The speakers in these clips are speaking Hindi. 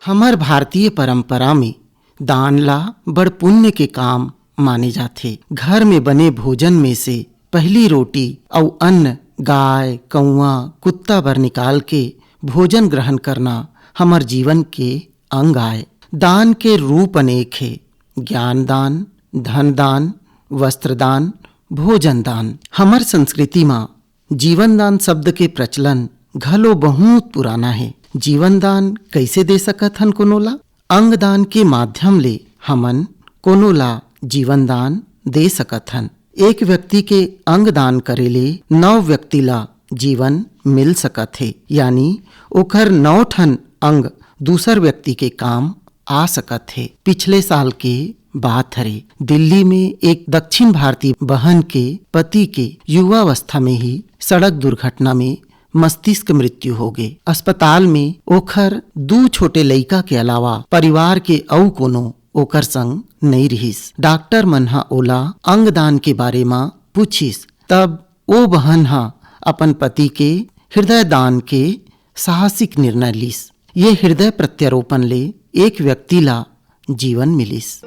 हमर भारतीय परंपरा में दान ला बड़ पुण्य के काम माने जाथे। घर में बने भोजन में से पहली रोटी और अन्न गाय कौआ कुत्ता बर निकाल के भोजन ग्रहण करना हमर जीवन के अंग आए। दान के रूप अनेक है, ज्ञान दान, धन दान, वस्त्र दान, भोजन दान। हमर संस्कृति में जीवन दान शब्द के प्रचलन घलो बहुत पुराना है। जीवन दान कैसे दे सकत हन कोनो ला? अंग दान के माध्यम ले हमन कोनो ला जीवन दान दे सकत हन। एक व्यक्ति के अंग दान करे ले 9 व्यक्ति ला जीवन मिल सकत है, यानी ओकर 9 ठन अंग दूसर व्यक्ति के काम आ सकत है। पिछले साल के बात हरे, दिल्ली में एक दक्षिण भारतीय बहन के पति के युवावस्था में ही सड़क दुर्घटना में मस्तिष्क मृत्यु हो गए। अस्पताल में ओखर 2 छोटे लइका के अलावा परिवार के अउ कोनो ओकर संग नहीं रहिस। डॉक्टर मन हा ओला अंगदान के बारे में पूछिस, तब ओ बहन हा अपन पति के हृदय दान के साहसिक निर्णय लिस। ये हृदय प्रत्यारोपण ले एक व्यक्ति ला जीवन मिलिस।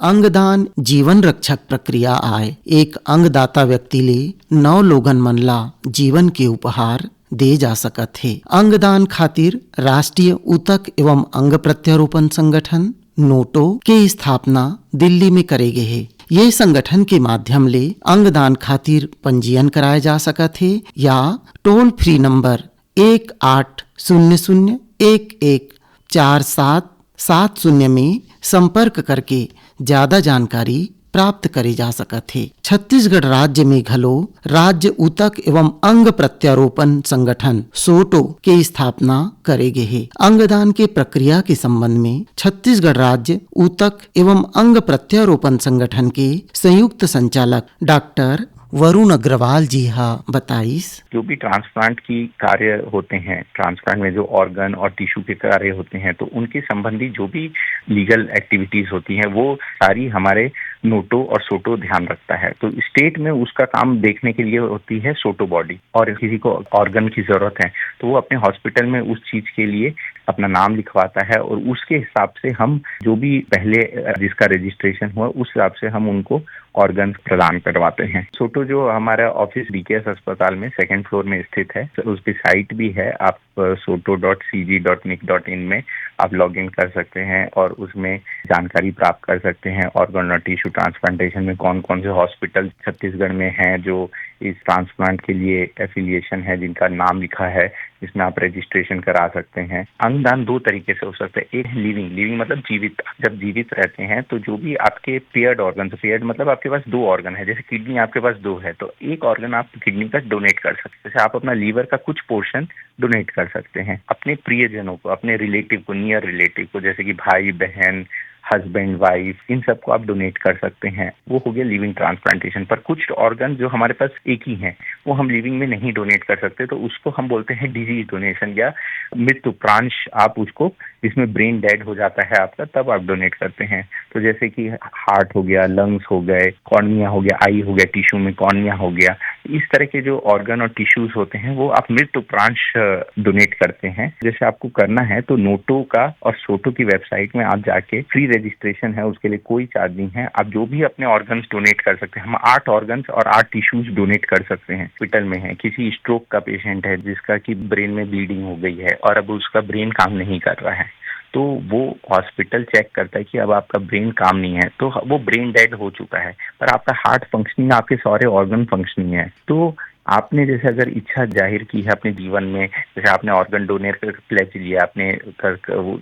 अंगदान जीवन रक्षक प्रक्रिया आए। एक अंगदाता व्यक्ति ले 9 लोगन मन ला जीवन के उपहार दे जा सकत है। अंगदान खातिर राष्ट्रीय ऊतक एवं अंग प्रत्यारोपण संगठन नोटो के स्थापना दिल्ली में करे गए है। ये संगठन के माध्यम ले अंगदान खातिर पंजीयन कराए जा सकत है या टोल फ्री नंबर 1800114770 में संपर्क करके ज्यादा जानकारी प्राप्त करे जा सकत है। छत्तीसगढ़ राज्य में घलो राज्य ऊतक एवं अंग प्रत्यारोपण संगठन सोटो के स्थापना करे गए है। अंगदान के प्रक्रिया के संबंध में छत्तीसगढ़ राज्य ऊतक एवं अंग प्रत्यारोपण संगठन के संयुक्त संचालक डॉक्टर वरुण अग्रवाल जी हाँ बताइस। जो भी ट्रांसप्लांट की कार्य होते हैं, ट्रांसप्लांट में जो ऑर्गन और टिश्यू के कार्य होते हैं, तो उनके संबंधी जो भी लीगल एक्टिविटीज होती हैं वो सारी हमारे नोटो और सोटो ध्यान रखता है। तो स्टेट में उसका काम देखने के लिए होती है सोटो बॉडी, और किसी को ऑर्गन की जरूरत है तो वो अपने हॉस्पिटल में उस चीज के लिए अपना नाम लिखवाता है और उसके हिसाब से हम जो भी पहले जिसका रजिस्ट्रेशन हुआ उस हिसाब से हम उनको ऑर्गन प्रदान करवाते हैं। सोटो जो हमारा ऑफिस बीकेएस अस्पताल में 2nd फ्लोर में स्थित है, तो उसकी साइट भी है। आप soto.cg.nic.in में आप लॉग इन कर सकते हैं और उसमें जानकारी प्राप्त कर सकते हैं। ऑर्गन और टिश्यू ट्रांसप्लांटेशन में कौन कौन से हॉस्पिटल छत्तीसगढ़ में हैं जो इस ट्रांसप्लांट के लिए एफिलिएशन है, जिनका नाम लिखा है, इसमें आप रजिस्ट्रेशन करा सकते हैं। अंगदान 2 तरीके से हो सकता है। एक लिविंग मतलब जीवित। जब जीवित रहते हैं तो जो भी आपके पेयर्ड ऑर्गन, पेयर्ड मतलब आपके पास 2 ऑर्गन है, जैसे किडनी आपके पास 2 है तो एक ऑर्गन आप किडनी का डोनेट कर सकते हैं। जैसे आप अपना लीवर का कुछ पोर्शन डोनेट कर सकते हैं अपने प्रियजनों को, अपने रिलेटिव को, नियर रिलेटिव को, जैसे कि भाई बहन, हस्बैंड वाइफ, इन सबको आप डोनेट कर सकते हैं। वो हो गया लिविंग ट्रांसप्लांटेशन। पर कुछ ऑर्गन जो हमारे पास एक ही हैं वो हम लिविंग में नहीं डोनेट कर सकते, तो उसको हम बोलते हैं डिजीज डोनेशन या मृत्यु प्रांश। आप उसको, इसमें ब्रेन डेड हो जाता है आपका, तब आप डोनेट करते हैं। तो जैसे कि हार्ट हो गया, लंग्स हो गए, कॉर्निया हो गया, आई हो गया, टिश्यू में कॉर्निया हो गया, इस तरह के जो ऑर्गन और टिश्यूज होते हैं वो आप मृत्यु प्रांश डोनेट करते हैं। जैसे आपको करना है तो नोटो का और सोटो की वेबसाइट में आप जाके फ्री रजिस्ट्रेशन है, उसके लिए कोई चार्ज नहीं है। आप जो भी अपने ऑर्गन्स डोनेट कर सकते हैं। हम 8 ऑर्गन्स और 8 टिश्यूज डोनेट कर सकते हैं। हॉस्पिटल में है, किसी स्ट्रोक का पेशेंट है जिसका कि ब्रेन में ब्लीडिंग हो गई है और अब उसका ब्रेन काम नहीं कर रहा है, तो वो हॉस्पिटल चेक करता है कि अब आपका ब्रेन काम नहीं है, तो वो ब्रेन डेड हो चुका है, पर आपका हार्ट फंक्शनिंग, आपके सारे ऑर्गन फंक्शनिंग है। तो आपने जैसे अगर इच्छा जाहिर की है अपने जीवन में, जैसे आपने ऑर्गन डोनेट कर प्लेज लिया, आपने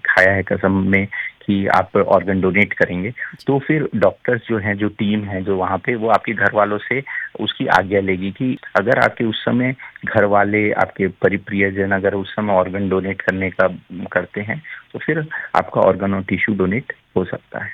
खाया है कसम में कि आप ऑर्गन डोनेट करेंगे, तो फिर डॉक्टर्स जो हैं, जो टीम है जो वहाँ पे, वो आपके घर वालों से उसकी आज्ञा लेगी कि अगर आपके उस समय घर वाले, आपके परिप्रियजन अगर उस समय ऑर्गन डोनेट करने का करते हैं तो फिर आपका ऑर्गन और टिश्यू डोनेट हो सकता है।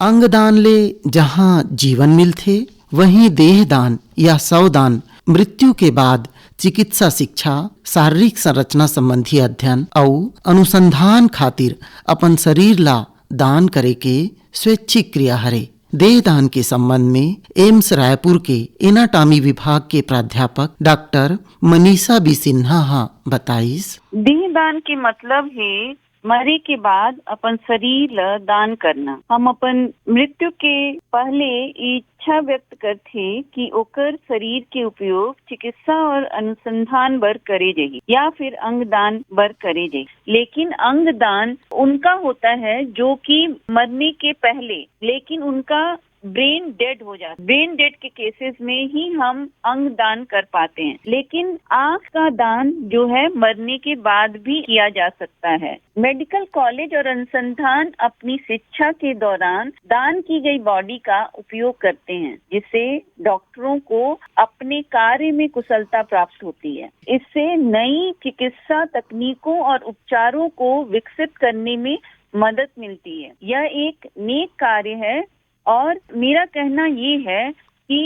अंगदान ले जहाँ जीवन मिलथे वहीं देहदान या सवदान मृत्यु के बाद चिकित्सा शिक्षा, शारीरिक संरचना संबंधी अध्ययन और अनुसंधान खातिर अपन शरीर ला दान करे के स्वैच्छिक क्रिया हरे। देह दान के संबंध में एम्स रायपुर के एनाटॉमी विभाग के प्राध्यापक डॉक्टर मनीषा बी सिन्हा बताइस। देह दान के मतलब है मरे के बाद अपन शरीर ला दान करना। हम अपन मृत्यु के पहले इच्छा व्यक्त करथे कि ओकर शरीर के उपयोग चिकित्सा और अनुसंधान बर करे जाही या फिर अंग दान बर करे जाही। लेकिन अंग दान उनका होता है जो कि मरने के पहले, लेकिन उनका ब्रेन डेड हो जाता है। ब्रेन डेड के केसेस में ही हम अंग दान कर पाते हैं। लेकिन आंख का दान जो है मरने के बाद भी किया जा सकता है। मेडिकल कॉलेज और अनुसंधान अपनी शिक्षा के दौरान दान की गई बॉडी का उपयोग करते हैं, जिससे डॉक्टरों को अपने कार्य में कुशलता प्राप्त होती है। इससे नई चिकित्सा तकनीकों और उपचारों को विकसित करने में मदद मिलती है। यह एक नेक कार्य है और मेरा कहना ये है कि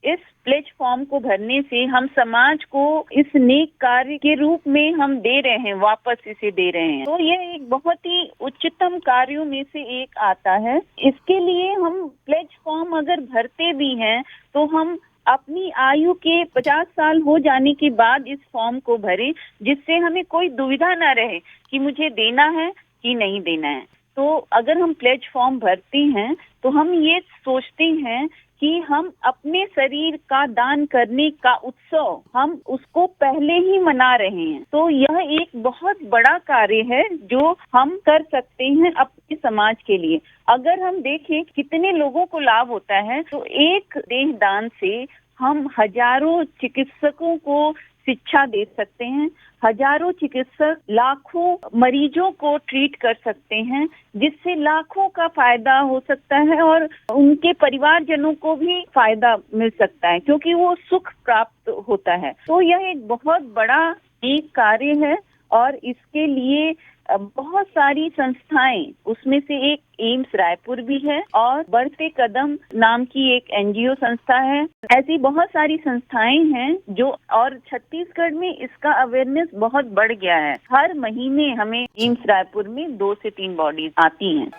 इस प्लेज फॉर्म को भरने से हम समाज को इस नेक कार्य के रूप में हम दे रहे हैं, वापस इसे दे रहे हैं। तो यह एक बहुत ही उच्चतम कार्यों में से एक आता है। इसके लिए हम प्लेज फॉर्म अगर भरते भी हैं तो हम अपनी आयु के 50 साल हो जाने के बाद इस फॉर्म को भरें, जिससे हमें कोई दुविधा न रहे कि मुझे देना है कि नहीं देना है। तो अगर हम प्लेज फॉर्म भरते हैं तो हम ये सोचते हैं कि हम अपने शरीर का दान करने का उत्सव हम उसको पहले ही मना रहे हैं। तो यह एक बहुत बड़ा कार्य है जो हम कर सकते हैं अपने समाज के लिए। अगर हम देखें कितने लोगों को लाभ होता है, तो एक देह दान से हम हजारों चिकित्सकों को शिक्षा दे सकते हैं। हजारों चिकित्सक लाखों मरीजों को ट्रीट कर सकते हैं, जिससे लाखों का फायदा हो सकता है और उनके परिवारजनों को भी फायदा मिल सकता है, क्योंकि वो सुख प्राप्त होता है। तो यह एक बहुत बड़ा एक कार्य है और इसके लिए बहुत सारी संस्थाएं, उसमें से एक एम्स रायपुर भी है और बढ़ते कदम नाम की एक एनजीओ संस्था है। ऐसी बहुत सारी संस्थाएं हैं जो, और छत्तीसगढ़ में इसका अवेयरनेस बहुत बढ़ गया है। हर महीने हमें एम्स रायपुर में 2 से 3 बॉडीज आती हैं।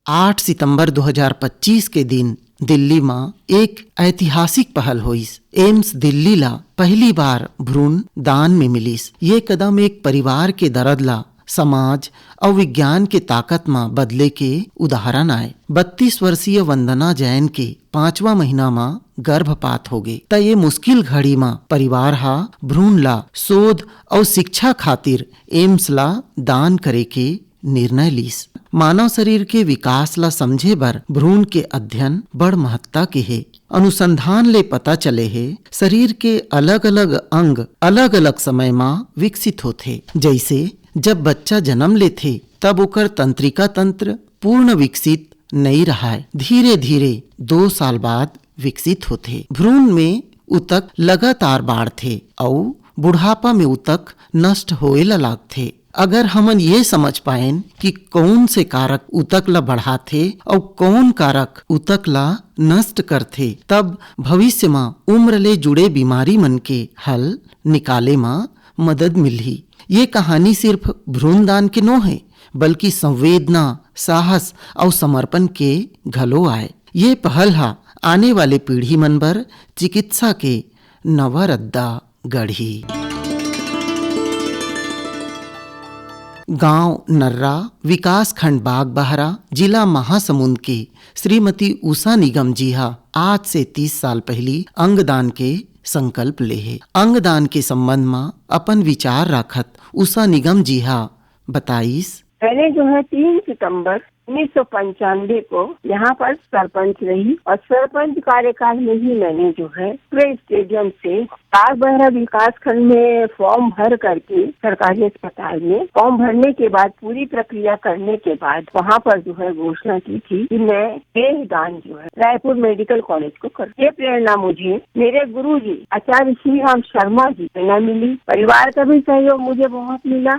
8 सितंबर 2025 के दिन दिल्ली में एक ऐतिहासिक पहल हुईस। एम्स दिल्ली ला पहली बार भ्रूण दान में मिलीस। ये कदम एक परिवार के दर्द ला समाज और विज्ञान के ताकत में बदले के उदाहरण आए। 32 वर्षीय वंदना जैन के 5वां महीना में गर्भपात हो गए। त ये मुश्किल घड़ी में परिवार हा भ्रूण ला शोध और शिक्षा खातिर एम्स ला दान करे के निर्णय लीस। मानव शरीर के विकास ला समझे बर भ्रूण के अध्ययन बड़ महत्ता के है। अनुसंधान ले पता चले है शरीर के अलग अलग अंग अलग अलग समय में विकसित होते। जैसे जब बच्चा जन्म लेथे तब ओकर तंत्रिका तंत्र पूर्ण विकसित नहीं रहा है, धीरे धीरे 2 साल बाद विकसित होते। भ्रूण में उतक लगातार बाढ़थे और बुढ़ापा में उतक नष्ट होए ला लागथे। अगर हमन ये समझ पाएन कि कौन से कारक उतक ला बढ़ाथे और कौन कारक उतक ला नष्ट करथे, तब भविष्य में उम्र ले जुड़े बीमारी मन के हल निकाले में मदद मिलही। ये कहानी सिर्फ भ्रूणदान के नो है, बल्कि संवेदना, साहस और समर्पण के घलो आए। ये पहल हा आने वाले पीढ़ी मन बर चिकित्सा के नवा रद्दा गढ़ी। गांव नर्रा, विकास खंड बागबाहरा, जिला महासमुंद के श्रीमती उषा निगम जी हा आज से 30 साल पहली अंगदान के संकल्प ले है। अंगदान के संबंध में अपन विचार राखत उषा निगम जी हा बताइस। पहले जो है 3 सितंबर 1995 को यहाँ पर सरपंच रही और सरपंच कार्यकाल में ही मैंने जो है पूरे स्टेडियम से बागबाहरा विकास खंड में फॉर्म भर करके सरकारी अस्पताल में फॉर्म भरने के बाद पूरी प्रक्रिया करने के बाद वहाँ पर जो है घोषणा की थी कि मैं देह दान जो है रायपुर मेडिकल कॉलेज को कर। ये प्रेरणा मुझे मेरे गुरु जी आचार्य श्री राम शर्मा जी प्रेरणा मिली। परिवार का भी सहयोग मुझे बहुत मिला।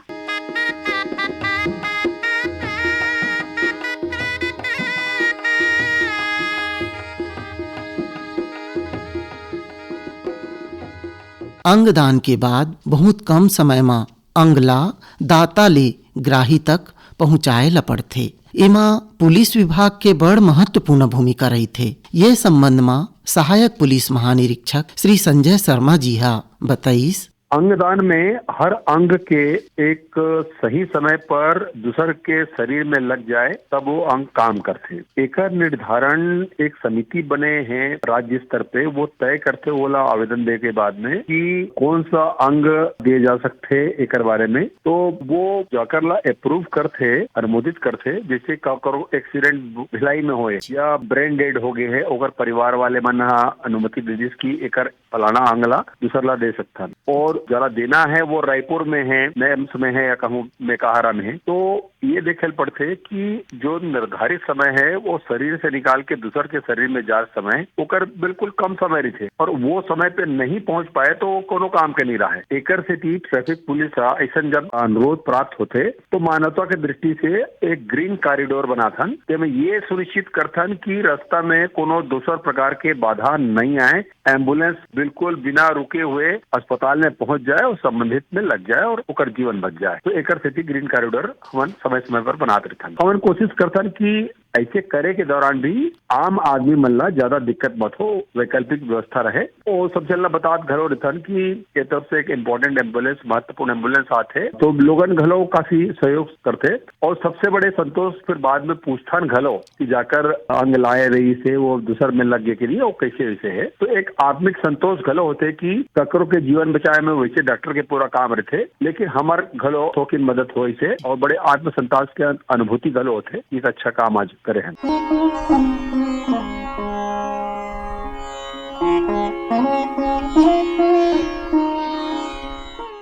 अंगदान के बाद बहुत कम समय में अंगला दाता ले ग्राही तक पहुंचाए ल पड़थे। एमा पुलिस विभाग के बड़ महत्वपूर्ण भूमिका रही थे। ये संबंध में सहायक पुलिस महानिरीक्षक श्री संजय शर्मा जी हा बताइस। अंगदान में हर अंग के एक सही समय पर दूसर के शरीर में लग जाए तब वो अंग काम करते। एकर निर्धारण एक समिति बने हैं राज्य स्तर पे, वो तय करते होला आवेदन दे के बाद में कि कौन सा अंग दिए जा सकते एकर बारे में। तो वो जाकर ला अप्रूव करते, अनुमोदित करते। जैसे करो एक्सीडेंट भिलाई में होए या ब्रेन डेड हो गए है, ओकर परिवार वाले मन अनुमति दे दिस की एकर फलाना अंगला दूसरला दे सकता। और जरा देना है वो रायपुर में है, नैम्स में है या कहूँ मेकाहारा में है, तो ये देखे पड़ते कि जो निर्धारित समय है वो शरीर से निकाल के दूसर के शरीर में जा समय ओकर बिल्कुल कम समय रही थे और वो समय पे नहीं पहुंच पाए तो कोनो काम के नहीं रहा है। एकर से ट्रैफिक पुलिस ऐसा जब अनुरोध प्राप्त होते तो मानवता के दृष्टि से एक ग्रीन कॉरिडोर बनाथन, तेमें ये सुनिश्चित करथन कि रास्ता में कोनो दूसर प्रकार के बाधा नहीं आए, एम्बुलेंस बिल्कुल बिना रुके हुए अस्पताल में पहुंच जाए और संबंधित में लग जाए और ओकर जीवन बच जाए। तो एकर से ग्रीन कॉरिडोर हमन समय समय पर बनाते रहथन। हमन कोशिश करथन कि ऐसे करे के दौरान भी आम आदमी मन ला ज्यादा दिक्कत मत हो, वैकल्पिक व्यवस्था रहे। और सबसे पहले बात घरो रहथन कि ये तरफ से एक इम्पोर्टेंट एम्बुलेंस, महत्वपूर्ण एम्बुलेंस आते तो लोगन घलो काफी सहयोग करते। और सबसे बड़े संतोष फिर बाद में पूछथन घलो कि जाकर अंग लाए रही से वो दूसर में लग गए के लिए वो कैसे वैसे है। तो एक आत्मिक संतोष घलो होते कि ककरो के जीवन बचाए में वैसे डॉक्टर के पूरा काम रहते, लेकिन हमार घलो थोकिन मदद हो से और बड़े आत्म संतोष के अनुभूति घलो होते। एक अच्छा काम आज करे हैं।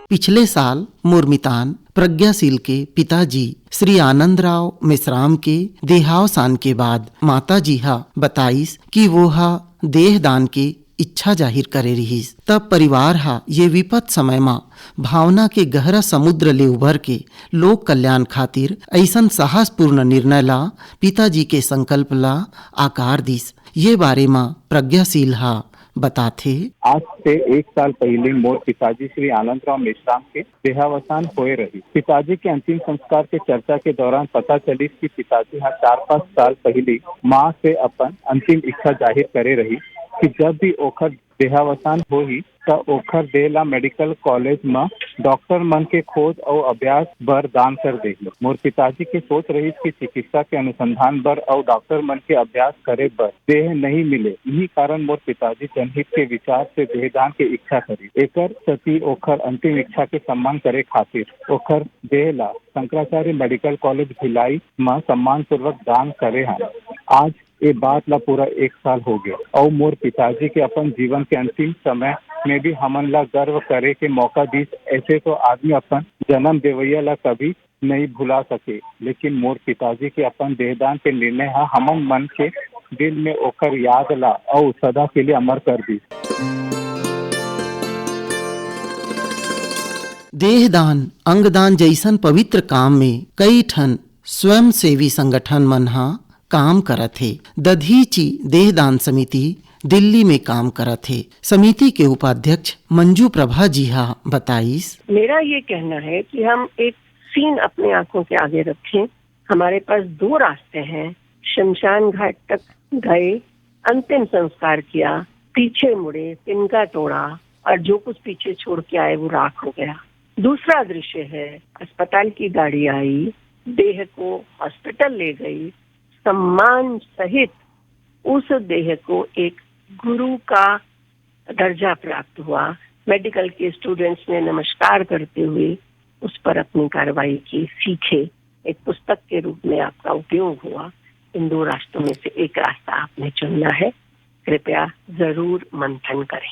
पिछले साल मुरमितान प्रज्ञाशील के पिताजी श्री आनंदराव मिश्राम के देहावसान के बाद माताजी हा बताइस कि वो हा देह दान के इच्छा जाहिर करे रहीस। तब परिवार हा ये विपद समय में भावना के गहरा समुद्र ले उभर के लोक कल्याण खातिर ऐसन साहसपूर्ण निर्णय ला पिताजी के संकल्प ला आकार दिस। ये बारे में प्रज्ञाशील हा बताथे। आज से 1 साल पहले मोर पिताजी श्री आनंदराव मिश्राम के देहावसान होए रही। पिताजी के अंतिम संस्कार के चर्चा के दौरान पता चली कि पिताजी 4-5 साल पहले माँ से अपन अंतिम इच्छा जाहिर करे रही कि जब भी ओखर देहावसान होही त ओखर देह ला मेडिकल कॉलेज में डॉक्टर मन के खोज और अभ्यास बर दान कर देगी। मोर पिताजी के सोच रही कि चिकित्सा के अनुसंधान बर और डॉक्टर मन के अभ्यास करे बर देह नहीं मिले, यही कारण मोर पिताजी जनहित के विचार से देहदान के इच्छा करी। एकर सती ओखर अंतिम इच्छा के सम्मान करे खातिर ओखर देह ला शंकराचार्य मेडिकल कॉलेज भिलाई में सम्मान पूर्वक दान करे हैं। आज ये बात ला पूरा 1 साल हो गया और मोर पिताजी के अपन जीवन के अंतिम समय में भी हमन ला गर्व करे के मौका दी। ऐसे तो आदमी अपन जन्म देवैया ला कभी नहीं भुला सके, लेकिन मोर पिताजी के अपन देहदान के निर्णय हमन मन के दिल में ओकर याद ला और सदा के लिए अमर कर दी। देहदान अंगदान जैसन पवित्र काम में कई ठन स्वयं सेवी संगठन मन हा काम करत है। दधीची देहदान समिति दिल्ली में काम करत है। समिति के उपाध्यक्ष मंजू प्रभा जी हा बताइस। मेरा ये कहना है कि हम एक सीन अपने आंखों के आगे रखें। हमारे पास 2 रास्ते हैं। शमशान घाट तक गए, अंतिम संस्कार किया, पीछे मुड़े, तिनका तोड़ा और जो कुछ पीछे छोड़ के आए वो राख हो गया। दूसरा दृश्य है, अस्पताल की गाड़ी आई, देह को हॉस्पिटल ले गई, सम्मान सहित उस देह को एक गुरु का दर्जा प्राप्त हुआ। मेडिकल के स्टूडेंट्स ने नमस्कार करते हुए उस पर अपनी कार्रवाई की, सीखे। एक पुस्तक के रूप में आपका उपयोग हुआ। इन 2 रास्तों में से एक रास्ता आपने चुनना है। कृपया जरूर मंथन करें।